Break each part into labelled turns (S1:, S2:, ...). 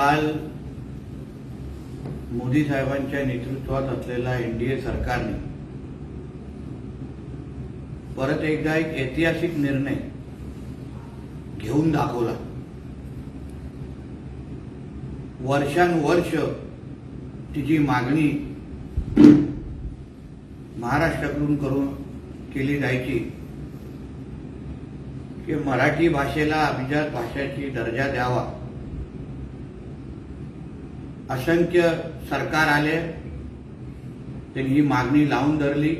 S1: काल मोदी साहेबांच्या नेतृत्वात असलेल्या एनडीए सरकारने परत एकदा एक ऐतिहासिक निर्णय घेऊन दाखवला। वर्षानुवर्ष तिची मागणी महाराष्ट्राकडून केली जायची की मराठी भाषेला अभिजात भाषेची दर्जा द्यावा। असंख्य सरकार आले, त्यांनी ही मागणी लावून धरली।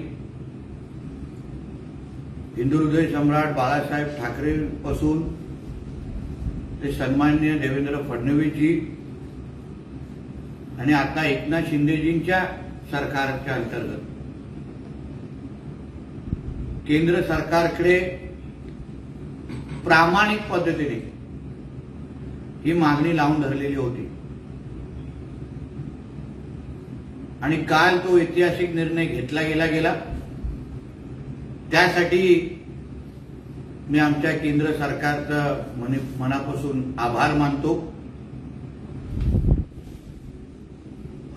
S1: हिंदुहृदय सम्राट बाळासाहेब ठाकरे पासून ते सन्माननीय देवेंद्र फडणवीसजी आणि आता एकनाथ शिंदेजींच्या सरकारच्या अंतर्गत केंद्र सरकारकडे प्रामाणिक पद्धतीने ही मागणी लावून धरलेली होती आणि काल तो ऐतिहासिक निर्णय घेतला गेला। त्यासाठी मी आमच्या केंद्र सरकारचं मनापासून आभार मानतो।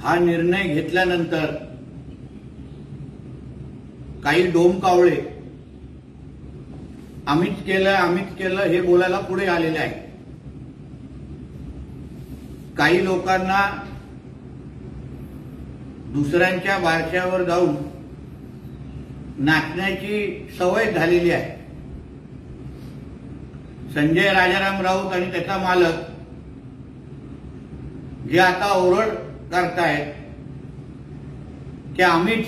S1: हा निर्णय घेतल्यानंतर काही डोमकावळे अमित केलं हे बोलायला पुढे आलेले आहे। काही लोकांना दुसऱ्यांच्या बारशावर जाऊन नाचण्याची सवय झालेली आहे। संजय राजाराम राऊत आणि त्याचा मालक जे आता ओरड करतायत की आम्हीच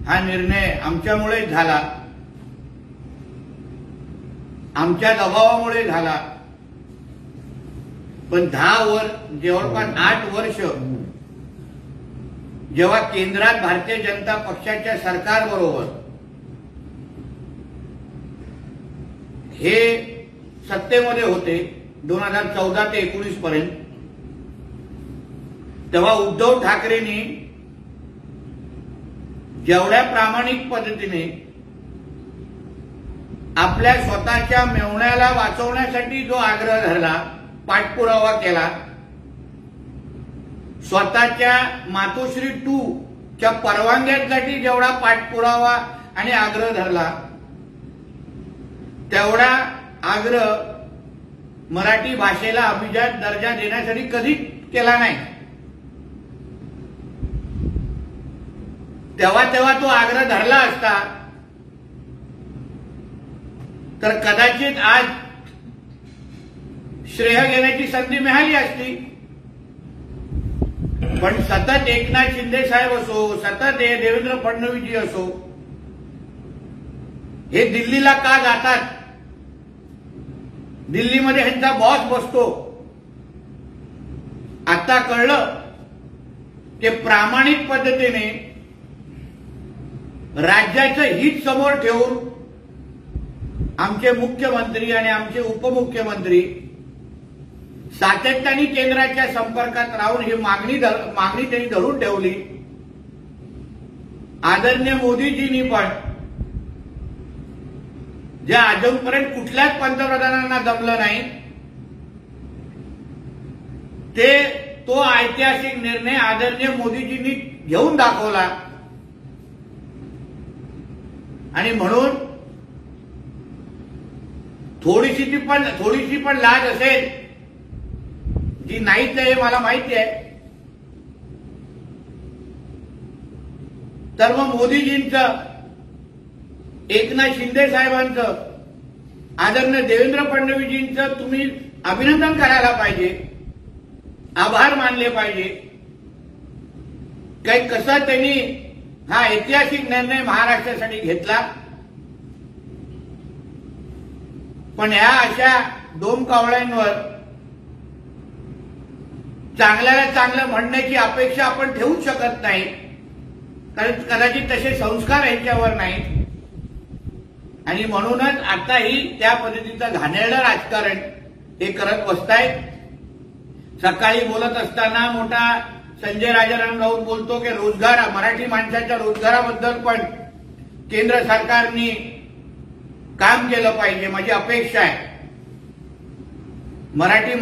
S1: हा निर्णय आमच्यामुळे झाला, आमच्या दबावामुळे झाला। पण जवळपास 8 वर्ष जेव्हा केंद्रात भारतीय जनता पक्षाच्या सरकारबरोबर हे सत्तेमध्ये होते 2014 ते 19 पर्यंत, तेव्हा उद्धव ठाकरेंनी जेवढ्या प्रामाणिक पद्धतीने आपल्या स्वतःच्या मेव्हण्याला वाचवण्यासाठी जो आग्रह धरला, पाठपुरावा केला, स्वतःच्या मातोश्री 2 च्या परवानग्यासाठी जेवढा पाठपुरावा आणि आग्रह धरला, तेवढा आग्रह मराठी भाषेला अभिजात दर्जा देण्यासाठी कधीच केला नाही। तेव्हा तो आग्रह धरला असता तर कदाचित आज श्रेय घेण्याची संधी मिळाली असती। पण सतत एकनाथ शिंदे साहेब असो, सतत देवेंद्र फडणवीसजी असो, हे दिल्लीला का जातात? दिल्लीमध्ये ह्यांचा बॉस बसतो। आता कळलं की प्रामाणिक पद्धतीने राज्याचं हित समोर ठेवून आमचे मुख्यमंत्री आणि आमचे उपमुख्यमंत्री सातत्याने केंद्राच्या संपर्कात राहून ही मागणी त्यांनी धरून ठेवली। आदरणीय मोदीजींनी पण जे अजूनपर्यंत कुठल्याच पंतप्रधानांना जमलं नाही, तो ऐतिहासिक निर्णय आदरणीय मोदीजींनी घेऊन दाखवला। आणि म्हणून थोडीशी पण लाज असेल, जी नाहीच आहे मला माहिती आहे, तर मग मोदीजींचं, एकनाथ शिंदे साहेबांचं, आदरणीय देवेंद्र फडणवीसजींचं तुम्ही अभिनंदन करायला पाहिजे, आभार मानले पाहिजे। काही कसं त्यांनी हा ऐतिहासिक निर्णय महाराष्ट्रासाठी घेतला। पण ह्या अशा डोमकावळ्यांवर चांगल्याला चांगलं म्हणण्याची अपेक्षा आपण ठेवू शकत नाही, कारण कदाचित तसे संस्कार यांच्यावर नाहीत। आणि म्हणूनच आताही त्या पद्धतीचं घाणेरडं राजकारण हे करत बसतायत। सकाळी बोलत असताना मोठा संजय राजाराम राऊत बोलतो की मराठी माणसाच्या रोजगाराबद्दल पण केंद्र सरकारने काम केलं पाहिजे, माझी अपेक्षा आहे। मराठी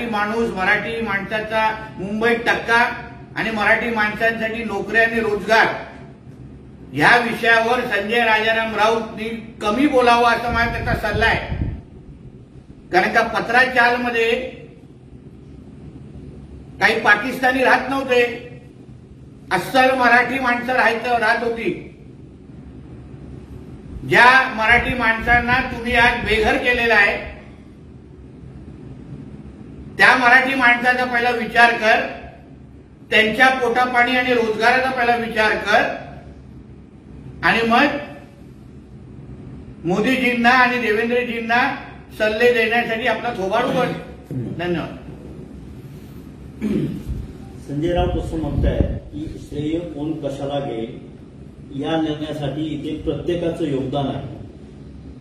S1: माणूस, मराठी माणसाचा मुंबईत टक्का आणि मराठी माणसांसाठी नोकरी आणि रोजगार या विषयावर संजय राजाराम राऊतनी कमी बोलावं असं माझा त्याचा सल्ला आहे. कारण का पत्राचालमध्ये काही पाकिस्तानी राहत नव्हते, अस्सल मराठी माणसं राहत होती. ज्या मराठी माणसांना तुम्ही आज बेघर केलेलं आहे त्या मराठी माणसाचा पहिला विचार कर, त्यांच्या पोटापाणी आणि रोजगाराचा पहिला विचार कर आणि मग मोदीजींना आणि देवेंद्रजींना सल्ले देण्यासाठी आपला थोबाड उघड. धन्यवाद.
S2: संजय राऊत असं म्हणताय की श्रेय कोण कशाला घेईल या निर्णयासाठी इथे प्रत्येकाचं योगदान आहे.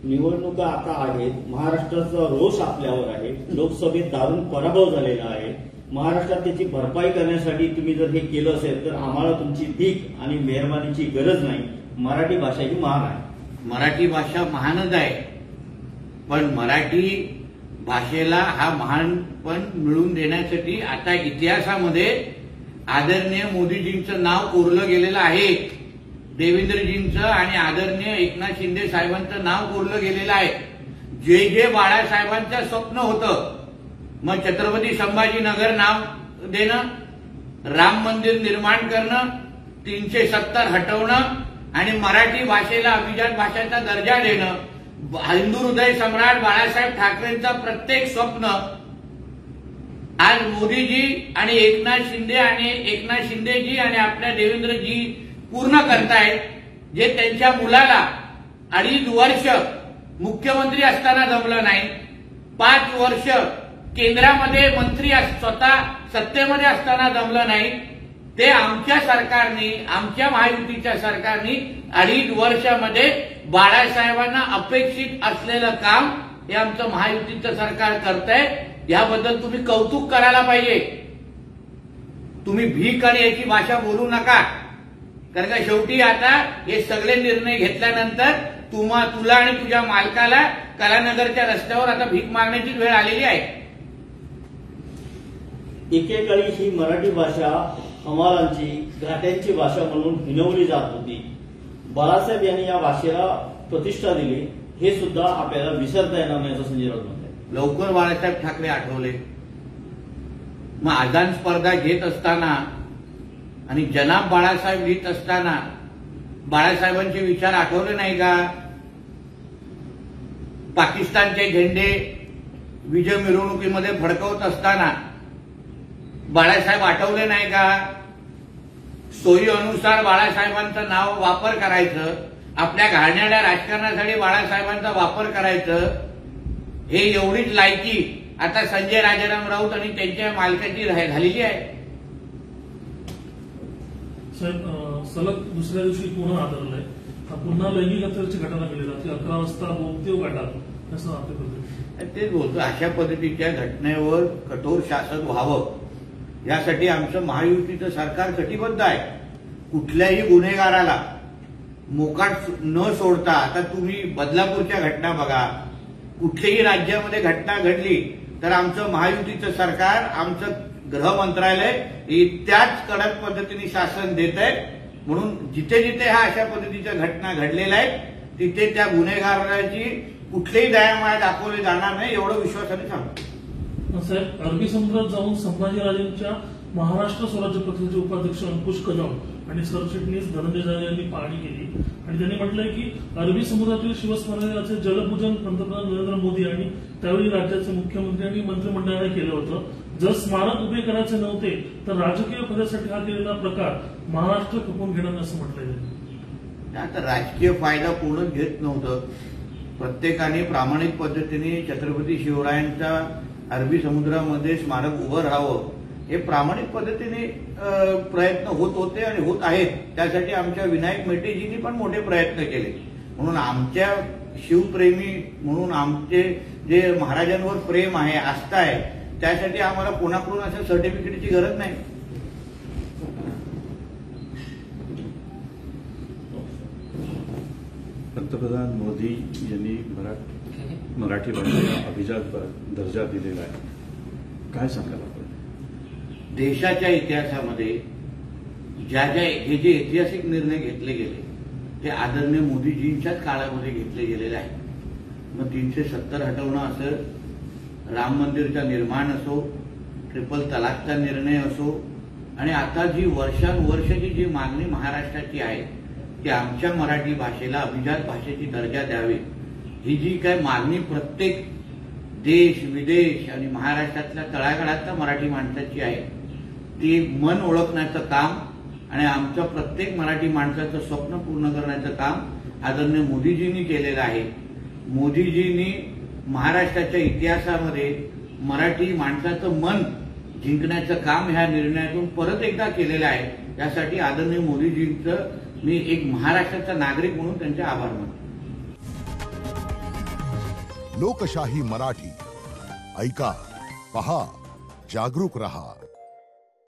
S2: निवडणुका आता आहेत, महाराष्ट्राचा रोष आपल्यावर आहे, लोकसभेत दारुण पराभव झालेला आहे. महाराष्ट्रात त्याची भरपाई करण्यासाठी तुम्ही जर हे केलं असेल तर आम्हाला तुमची भीक आणि मेहरबानीची गरज नाही. मराठी भाषा ही महान आहे.
S1: मराठी भाषा महानच आहे, पण मराठी भाषेला हा महानपण मिळवून देण्यासाठी आता इतिहासामध्ये आदरणीय मोदीजींचं नाव कोरलं गेलेलं आहे, देवेंद्रजींचं आणि आदरणीय एकनाथ शिंदे साहेबांचं नाव कोरलं गेलेलं आहे. जे बाळासाहेबांचं स्वप्न होतं, मग छत्रपती संभाजीनगर नाव देणं, राम मंदिर निर्माण करणं, 370 हटवणं आणि मराठी भाषेला अभिजात भाषेचा दर्जा देणं, हिंदू हृदय सम्राट बाळासाहेब ठाकरेंचं प्रत्येक स्वप्न आज मोदीजी आणि एकनाथ शिंदेजी आणि आपल्या देवेंद्रजी पूर्ण करतायत. जे त्यांच्या मुलाला 2.5 वर्ष मुख्यमंत्री असताना जमलं नाही, 5 वर्ष केंद्रामध्ये मंत्री स्वतः सत्तेमध्ये असताना जमलं नाही, ते आमच्या सरकारने, आमच्या महायुतीच्या सरकारने 2.5 वर्षामध्ये बाळासाहेबांना अपेक्षित असलेलं काम हे आमचं महायुतीचं सरकार करतंय. याबद्दल तुम्ही कौतुक करायला पाहिजे. तुम्ही भीक आणि याची भाषा बोलू नका, कारण का शेवटी आता हे सगळे निर्णय घेतल्यानंतर तुला आणि तुझ्या मालकाला कलानगरच्या रस्त्यावर आता भीक मागण्याची वेळ आलेली आहे.
S2: एकेकाळी ही मराठी भाषा हमालांची, घाट्यांची भाषा म्हणून हिणवली जात होती. बाळासाहेब यांनी या भाषेला प्रतिष्ठा दिली, हे सुद्धा आपल्याला विसरता येणार नाही असं संजय राऊत म्हणतात.
S1: लवकर बाळासाहेब ठाकरे आठवले. मग आझाद स्पर्धा घेत असताना आणि जनाब बाळासाहेब लिहित असताना बाळासाहेबांचे विचार आठवले नाही का? पाकिस्तानचे झेंडे विजय मिरवणुकीमध्ये फडकवत असताना बाळासाहेब आठवले नाही का? सोयीनुसार बाळासाहेबांचं नाव वापर करायचं, आपल्या घाणेरड्या राजकारणासाठी बाळासाहेबांचा वापर करायचं, हे एवढीच लायकी आता संजय राजाराम राऊत आणि त्यांच्या मालकाची झालेली आहे.
S3: साहेब, सलग दुसऱ्या दिवशी पुन्हा आदरलंय, पुन्हा लैंगिक अत्याचाराची घटना घडली, रात्री 11 वाजता बोगदेव घाटात असं आपल्या
S1: तेच बोलतो. अशा पद्धतीच्या घटनेवर कठोर शासन व्हावं यासाठी आमचं महायुतीचं सरकार कटिबद्ध आहे. कुठल्याही गुन्हेगाराला मोकाट न सोडता, आता तुम्ही बदलापूरच्या घटना बघा, कुठल्याही राज्यामध्ये घटना घडली तर आमचं महायुतीचं सरकार, आमचं गृह मंत्रालय त्याच कडक पद्धतीने शासन देत आहे. म्हणून जिथे जिथे ह्या अशा पद्धतीच्या घटना घडलेल्या आहेत तिथे त्या गुन्हेगाराची कुठलीही दयामाया दाखवली जाणार नाही, एवढं विश्वासाने सांगतो.
S3: साहेब, अरबी समुद्रात जाऊन संभाजीराजेंच्या महाराष्ट्र स्वराज्य पक्षाचे उपाध्यक्ष अंकुश कदम आणि सरचिटणीस धनंजय जाधव यांनी पाहणी केली आणि त्यांनी म्हटलंय की अरबी समुद्रातील शिवस्मारकाचे जलपूजन पंतप्रधान नरेंद्र मोदी आणि त्यावेळी राज्याचे मुख्यमंत्री आणि मंत्रिमंडळाने केलं होतं. जर स्मारक उभे करायचे नव्हते तर राजकीय फायद्यासाठी हा केलेला प्रकार महाराष्ट्र खपवून घेणार असं म्हटलंय.
S1: आता राजकीय फायदा पूर्ण घेत नव्हतं. प्रत्येकाने प्रामाणिक पद्धतीने छत्रपती शिवरायांचा अरबी समुद्रामध्ये स्मारक उभं राहावं हे प्रामाणिक पद्धतीने प्रयत्न होत होते आणि होत आहेत. त्यासाठी आमच्या विनायक मेटेजींनी पण मोठे प्रयत्न केले. म्हणून आमच्या शिवप्रेमी म्हणून आमचे जे महाराजांवर प्रेम आहे, आस्था आहे, त्यासाठी आम्हाला कोणाकडून असं सर्टिफिकेटची गरज नाही.
S4: पंतप्रधान मोदी यांनी मराठी भाषेला अभिजात दर्जा दिलेला आहे. काय सांगायला आपण?
S1: देशाच्या इतिहासामध्ये हे जे ऐतिहासिक निर्णय घेतले गेले ते आदरणीय मोदीजींच्याच काळामध्ये घेतले गेलेले आहेत. मग 370 हटवणं असं, राम मंदिरचा निर्माण असो, ट्रिपल तलाकचा निर्णय असो, आणि आता जी वर्षानुवर्षाची जी मागणी महाराष्ट्राची आहे की आमच्या मराठी भाषेला अभिजात भाषेची दर्जा द्यावी, ही जी काय मागणी प्रत्येक देश विदेश आणि महाराष्ट्रातल्या तळागाळातल्या मराठी माणसाची आहे, ती मन ओळखण्याचं काम आणि आमचं प्रत्येक मराठी माणसाचं स्वप्न पूर्ण करण्याचं काम आदरणीय मोदीजींनी केलेलं आहे. मोदीजींनी महाराष्ट्राच्या इतिहासामध्ये मराठी माणसाचं मन जिंकण्याचं काम ह्या निर्णयातून परत एकदा केलेलं आहे. यासाठी आदरणीय मोदीजींचं मी एक महाराष्ट्राचा नागरिक म्हणून त्यांचे आभार मानतो.
S5: लोकशाही मराठी ऐका, पहा, जागरूक रहा.